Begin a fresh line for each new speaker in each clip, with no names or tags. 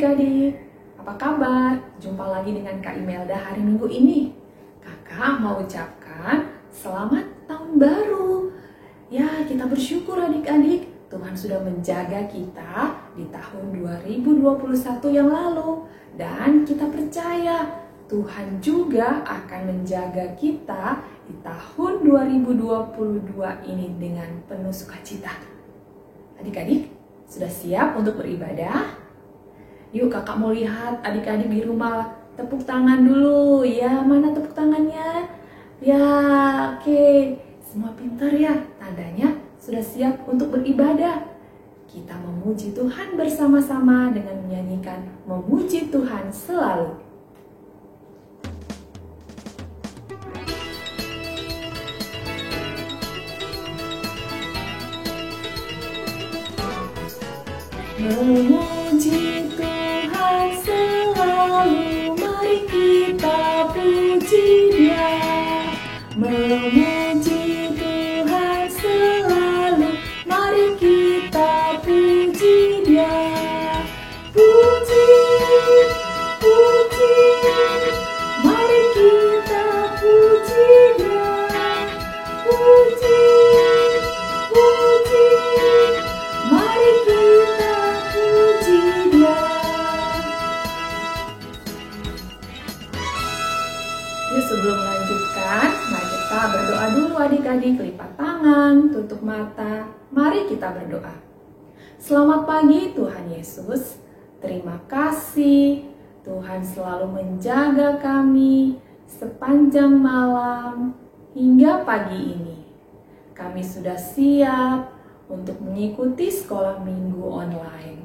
adik-adik, apa kabar? Jumpa lagi dengan Kak Imelda hari Minggu ini. Kakak mau ucapkan selamat tahun baru. Ya, kita bersyukur adik-adik, Tuhan sudah menjaga kita di tahun 2021 yang lalu. Dan kita percaya Tuhan juga akan menjaga kita di tahun 2022 ini dengan penuh sukacita. Adik-adik, sudah siap untuk beribadah? Yuk kakak mau lihat adik-adik di rumah tepuk tangan dulu. Ya, mana tepuk tangannya? Ya, oke. Semua pintar ya, tandanya sudah siap untuk beribadah. Kita memuji Tuhan bersama-sama dengan menyanyikan Memuji Tuhan Selalu. Memuji Tuhan selalu, mari kita puji Dia. Memuji Tuhan selalu, mari kita puji Dia. Puji, puji, mari kita puji Dia. Puji, puji, mari kita puji Dia. Yuk sebelum melanjutkan, mari kita berdoa dulu adik-adik. Lipat tangan, tutup mata. Mari kita berdoa. Selamat pagi Tuhan Yesus. Terima kasih Tuhan selalu menjaga kami sepanjang malam hingga pagi ini. Kami sudah siap untuk mengikuti sekolah minggu online.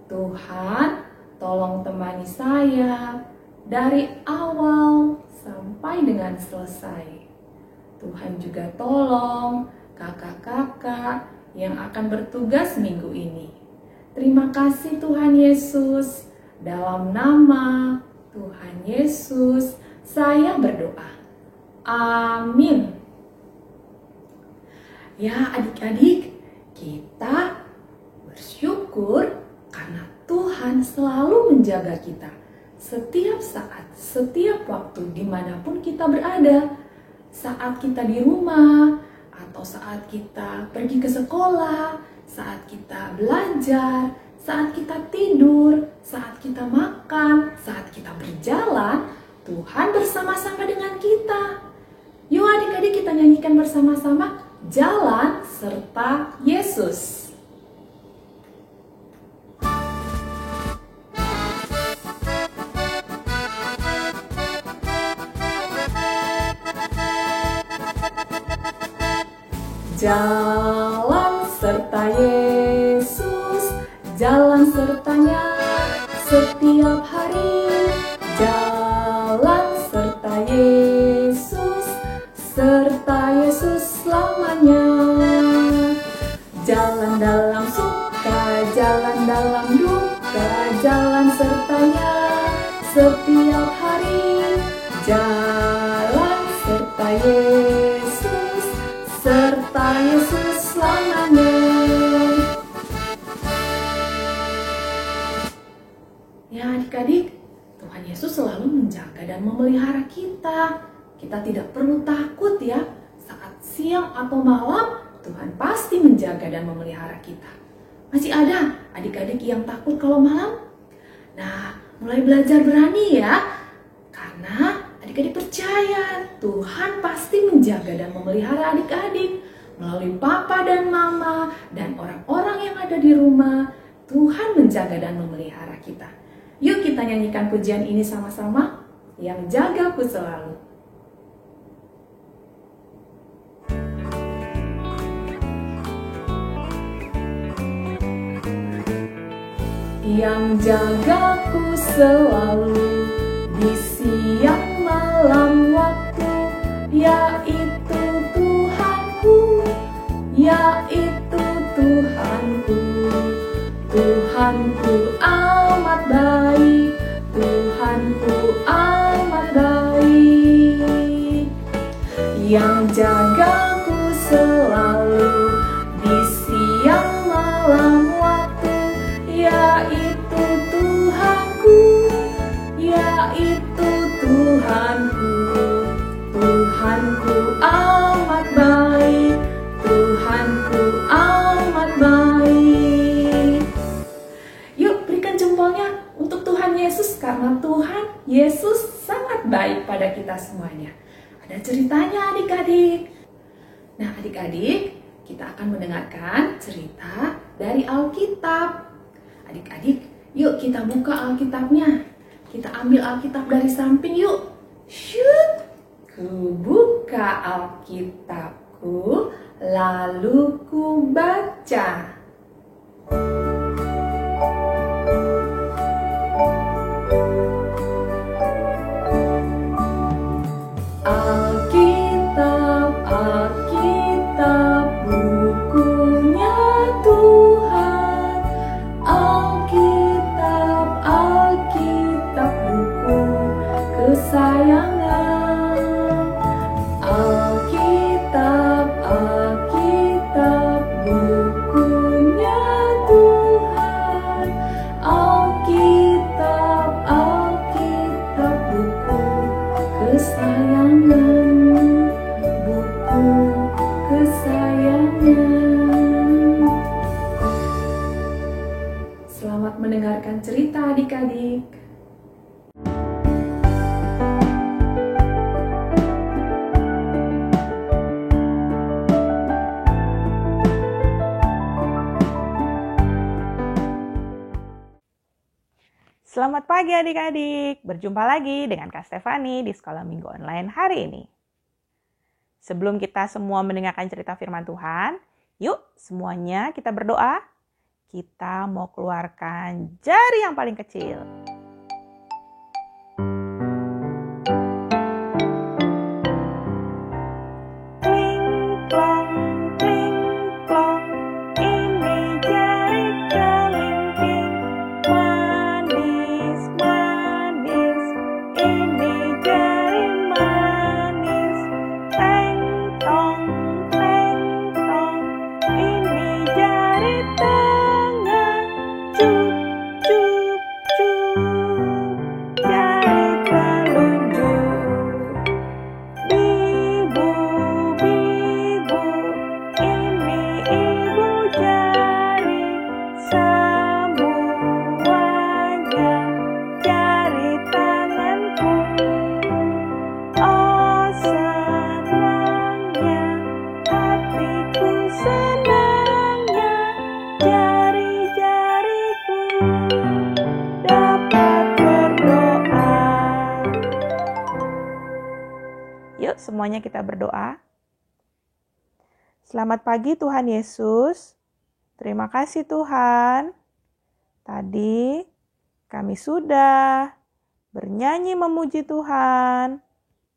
Tuhan, tolong temani saya dari awal sampai dengan selesai. Tuhan juga tolong kakak-kakak yang akan bertugas minggu ini. Terima kasih Tuhan Yesus. Dalam nama Tuhan Yesus, saya berdoa. Amin. Ya adik-adik, kita bersyukur karena Tuhan selalu menjaga kita. Setiap saat, setiap waktu, dimanapun kita berada. Saat kita di rumah, atau saat kita pergi ke sekolah, saat kita belajar, saat kita tidur, saat kita makan, saat kita berjalan, Tuhan bersama-sama dengan kita. Yuk adik-adik kita nyanyikan bersama-sama, Jalan serta Yesus. Jalan serta Yesus, jalan sertanya setiap hari. Jalan serta Yesus, serta Yesus selamanya. Jalan dalam suka, jalan dalam duka, jalan sertanya setiap hari. Jalan serta Yesus, serta Yesus selamanya. Ya adik-adik, Tuhan Yesus selalu menjaga dan memelihara kita. Kita tidak perlu takut ya. Saat siang atau malam, Tuhan pasti menjaga dan memelihara kita. Masih ada adik-adik yang takut kalau malam? Nah, mulai belajar berani ya. Karena adik-adik percaya Tuhan pasti menjaga dan memelihara adik-adik. Melalui papa dan mama dan orang-orang yang ada di rumah, Tuhan menjaga dan memelihara kita. Yuk kita nyanyikan pujian ini sama-sama. Yang jagaku selalu. Yang jagaku selalu di siang malam waktu, yaitu Tuhanku, yaitu Tuhanku. Tuhanku amat baik, Tuhanku amat baik. Yang jagaku selalu di siang malam waktu, yaitu Tuhan. ceritanya adik-adik. Nah adik-adik, kita akan mendengarkan cerita dari Alkitab. Adik-adik, yuk kita buka Alkitabnya. Kita ambil Alkitab dari samping yuk. Shoot! Ku buka Alkitabku, lalu ku baca. Alkitab, Alkitab, bukunya Tuhan. Alkitab, Alkitab, buku kesayangan. Alkitab, Alkitab, bukunya Tuhan. Alkitab, Alkitab, buku kesayangan. Buku kesayangan. Selamat mendengarkan cerita adik-adik.
Selamat pagi adik-adik, berjumpa lagi dengan Kak Stefani di Sekolah Minggu Online hari ini. Sebelum kita semua mendengarkan cerita firman Tuhan, yuk semuanya kita berdoa. Kita mau keluarkan jari yang paling kecil. Yuk semuanya kita berdoa. Selamat pagi Tuhan Yesus. Terima kasih Tuhan. Tadi kami sudah bernyanyi memuji Tuhan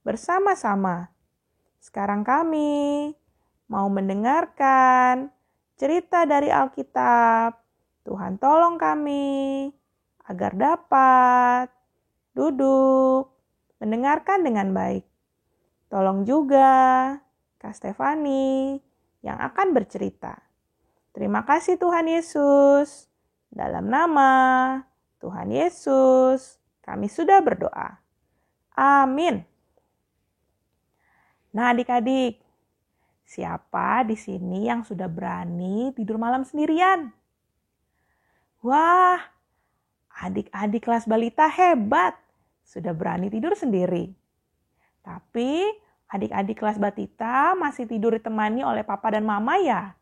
bersama-sama. Sekarang kami mau mendengarkan cerita dari Alkitab. Tuhan tolong kami agar dapat duduk mendengarkan dengan baik. Tolong juga Kak Stefani yang akan bercerita. Terima kasih Tuhan Yesus. Dalam nama Tuhan Yesus, kami sudah berdoa. Amin. Nah adik-adik, siapa di sini yang sudah berani tidur malam sendirian? Wah, adik-adik kelas balita hebat, sudah berani tidur sendiri. Tapi adik-adik kelas batita masih tidur ditemani oleh papa dan mama ya?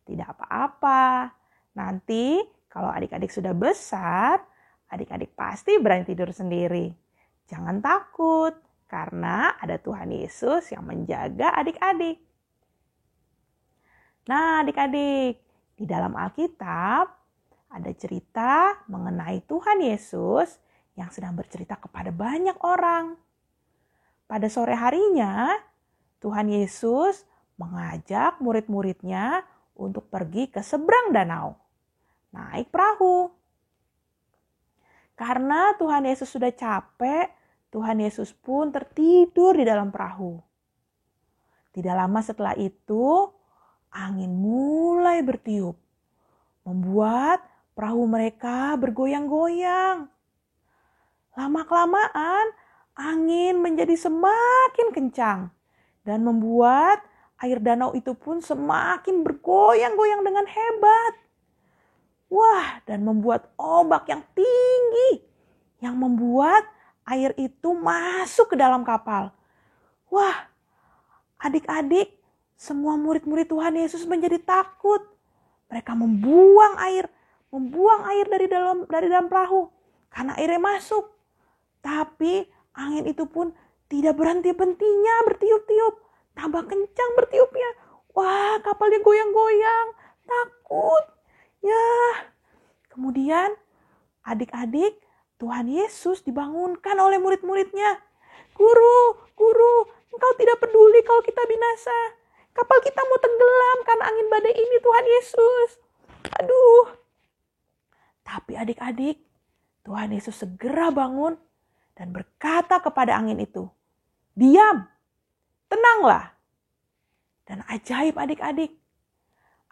Tidak apa-apa. Nanti kalau adik-adik sudah besar, adik-adik pasti berani tidur sendiri. Jangan takut, karena ada Tuhan Yesus yang menjaga adik-adik. Nah adik-adik, di dalam Alkitab ada cerita mengenai Tuhan Yesus yang sedang bercerita kepada banyak orang. Pada sore harinya, Tuhan Yesus mengajak murid-muridnya untuk pergi ke seberang danau, naik perahu. Karena Tuhan Yesus sudah capek, Tuhan Yesus pun tertidur di dalam perahu. Tidak lama setelah itu, angin mulai bertiup, membuat perahu mereka bergoyang-goyang. Lama-kelamaan, angin menjadi semakin kencang dan membuat air danau itu pun semakin bergoyang-goyang dengan hebat. Wah, dan membuat ombak yang tinggi yang membuat air itu masuk ke dalam kapal. Wah, Adik-adik, semua murid-murid Tuhan Yesus menjadi takut. Mereka membuang air dari dalam perahu karena airnya masuk. Tapi angin itu pun tidak berhenti-hentinya bertiup-tiup. Tambah kencang bertiupnya. Wah, kapalnya goyang-goyang. Takut. Ya. Kemudian adik-adik, Tuhan Yesus dibangunkan oleh murid-muridnya. Guru, engkau tidak peduli kalau kita binasa. Kapal kita mau tenggelam karena angin badai ini, Tuhan Yesus. Aduh. Tapi adik-adik, Tuhan Yesus segera bangun dan berkata kepada angin itu, "Diam, tenanglah." Dan ajaib adik-adik,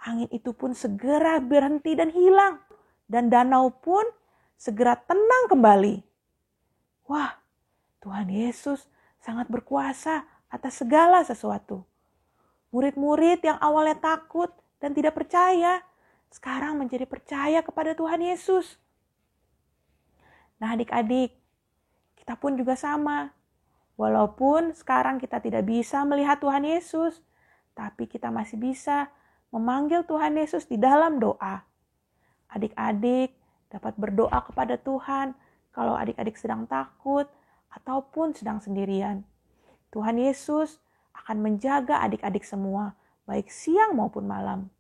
angin itu pun segera berhenti dan hilang. Dan danau pun segera tenang kembali. Wah, Tuhan Yesus sangat berkuasa atas segala sesuatu. Murid-murid yang awalnya takut dan tidak percaya, sekarang menjadi percaya kepada Tuhan Yesus. Nah adik-adik, kita pun juga sama. Walaupun sekarang kita tidak bisa melihat Tuhan Yesus, tapi kita masih bisa memanggil Tuhan Yesus di dalam doa. Adik-adik dapat berdoa kepada Tuhan kalau adik-adik sedang takut ataupun sedang sendirian. Tuhan Yesus akan menjaga adik-adik semua, baik siang maupun malam.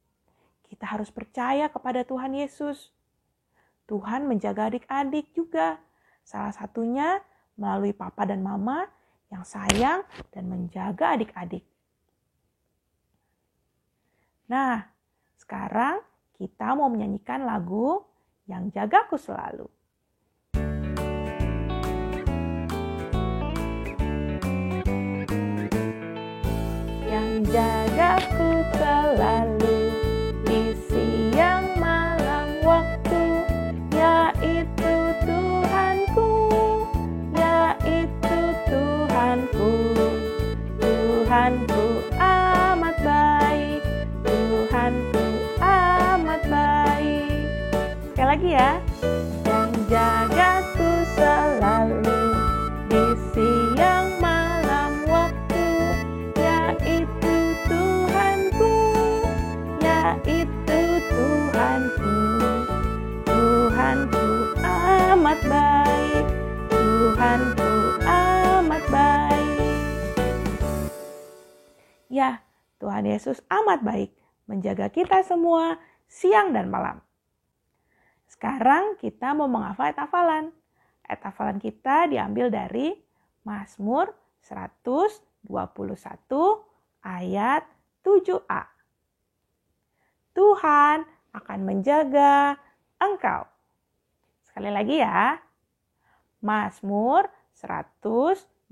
Kita harus percaya kepada Tuhan Yesus. Tuhan menjaga adik-adik juga. Salah satunya melalui papa dan mama yang sayang dan menjaga adik-adik. Nah, sekarang kita mau menyanyikan lagu Yang Jagaku Selalu. Yang jagaku selalu di siang malam waktu, yaitu Tuhanku, yaitu Tuhanku. Tuhanku amat baik, Tuhanku amat baik. Sekali lagi ya. Yang jagaku selalu di siang malam waktu, yaitu Tuhanku, yaitu Tuhanku. Tuhanku amat baik, Tuhanku amat baik. Ya, Tuhan Yesus amat baik menjaga kita semua siang dan malam. Sekarang kita mau menghafal ayat hafalan. Ayat hafalan kita diambil dari Mazmur 121 ayat 7a. Tuhan akan menjaga engkau. Sekali lagi ya. Mazmur 121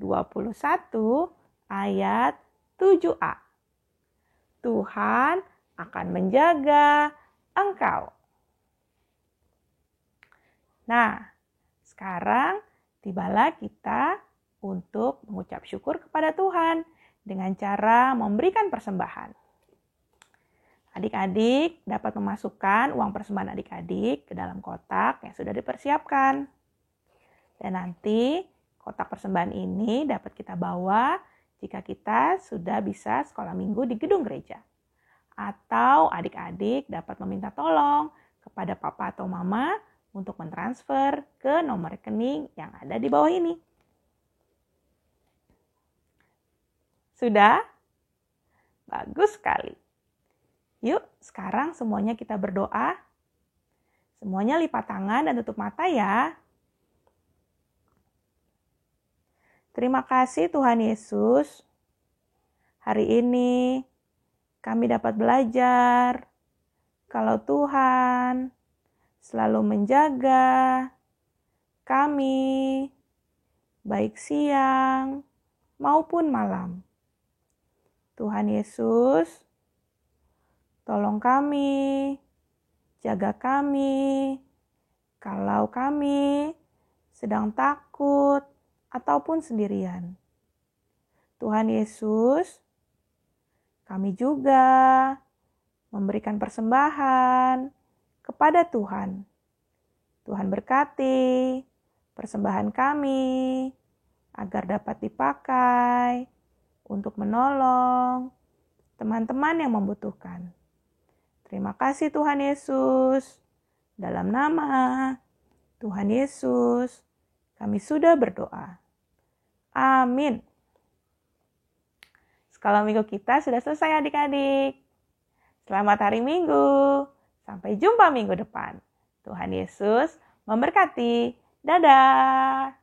ayat 7a. Tuhan akan menjaga engkau. Nah, sekarang tibalah kita untuk mengucap syukur kepada Tuhan dengan cara memberikan persembahan. Adik-adik dapat memasukkan uang persembahan adik-adik ke dalam kotak yang sudah dipersiapkan. Dan nanti kotak persembahan ini dapat kita bawa jika kita sudah bisa sekolah minggu di gedung gereja. Atau adik-adik dapat meminta tolong kepada papa atau mama untuk mentransfer ke nomor rekening yang ada di bawah ini. Sudah? Bagus sekali. Yuk, sekarang semuanya kita berdoa. Semuanya lipat tangan dan tutup mata ya. Terima kasih Tuhan Yesus. Hari ini kami dapat belajar kalau Tuhan selalu menjaga kami baik siang maupun malam. Tuhan Yesus, tolong kami, jaga kami kalau kami sedang takut ataupun sendirian. Tuhan Yesus, kami juga memberikan persembahan kepada Tuhan. Tuhan berkati persembahan kami agar dapat dipakai untuk menolong teman-teman yang membutuhkan. Terima kasih Tuhan Yesus. Dalam nama Tuhan Yesus, kami sudah berdoa. Amin. Sekolah minggu kita sudah selesai adik-adik. Selamat hari Minggu. Sampai jumpa minggu depan. Tuhan Yesus memberkati. Dadah.